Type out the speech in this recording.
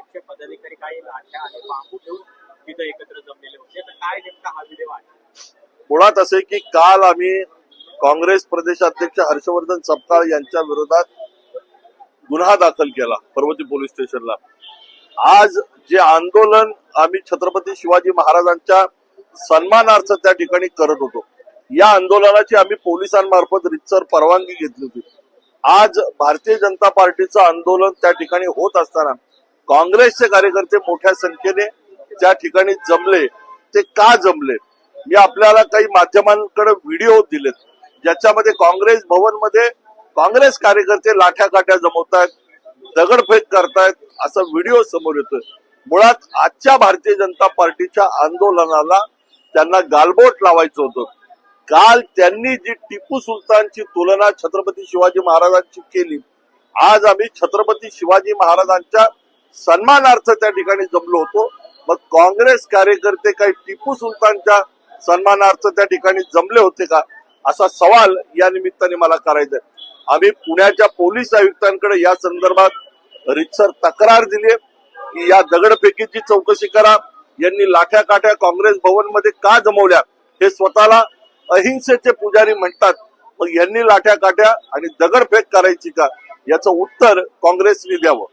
भाजपचे पदाधिकारी काही लाठ्या आणि बांबू घेऊन तिथं एकत्र जमलेले होते, तर काय नेमका हा व्हिडिओ आहे? मुळात असे की काल आम्ही काँग्रेस प्रदेशाध्यक्ष हर्षवर्धन सपकाळ यांच्या विरोधात गुन्हा दाखल केला पर्वती पोलीस स्टेशनला। आज जे आंदोलन आम्ही छत्रपती शिवाजी महाराजांच्या सन्मानार्थ त्या ठिकाणी करत होतो, या आंदोलनाची आम्ही पोलिसांमार्फत रितसर परवानगी घेतली होती। आज भारतीय जनता पार्टीचं आंदोलन त्या ठिकाणी होत असताना काँग्रेसचे कार्यकर्ते मोठ्या संख्येने त्या ठिकाणी जमले। ते का जमले? मी आपल्याला काही माध्यमांकडे व्हिडिओ दिलेत, ज्याच्यामध्ये काँग्रेस भवन मध्ये काँग्रेस कार्यकर्ते लाठ्या काठ्या जमवतायत, दगडफेक करतायत, असा व्हिडिओ समोर येतोय। मुळात आजच्या भारतीय जनता पार्टीच्या आंदोलनाला त्यांना गालबोट लावायचं होतं। काल त्यांनी जी टिपू सुलतानची तुलना छत्रपती शिवाजी महाराजांची केली, आज आम्ही छत्रपती शिवाजी महाराजांच्या सन्मानार्थ त्या ठिकाणी जमलो होतो। मग काँग्रेस कार्यकर्ते काही टिपू सुलतानच्या सन्मानार्थ त्या ठिकाणी जमले होते का, असा सवाल या निमित्ताने मला करायचा आहे। आम्ही पुण्याच्या पोलीस आयुक्तांकडे या संदर्भात रितसर तक्रार दिली की या दगडफेकीची चौकशी करा, यांनी लाठ्या काठ्या काँग्रेस भवन मध्ये का जमवल्या? हे स्वतःला अहिंसेचे पुजारी म्हणतात, मग यांनी लाठ्या काठ्या आणि दगडफेक करायची का? याचं उत्तर काँग्रेसने द्यावं।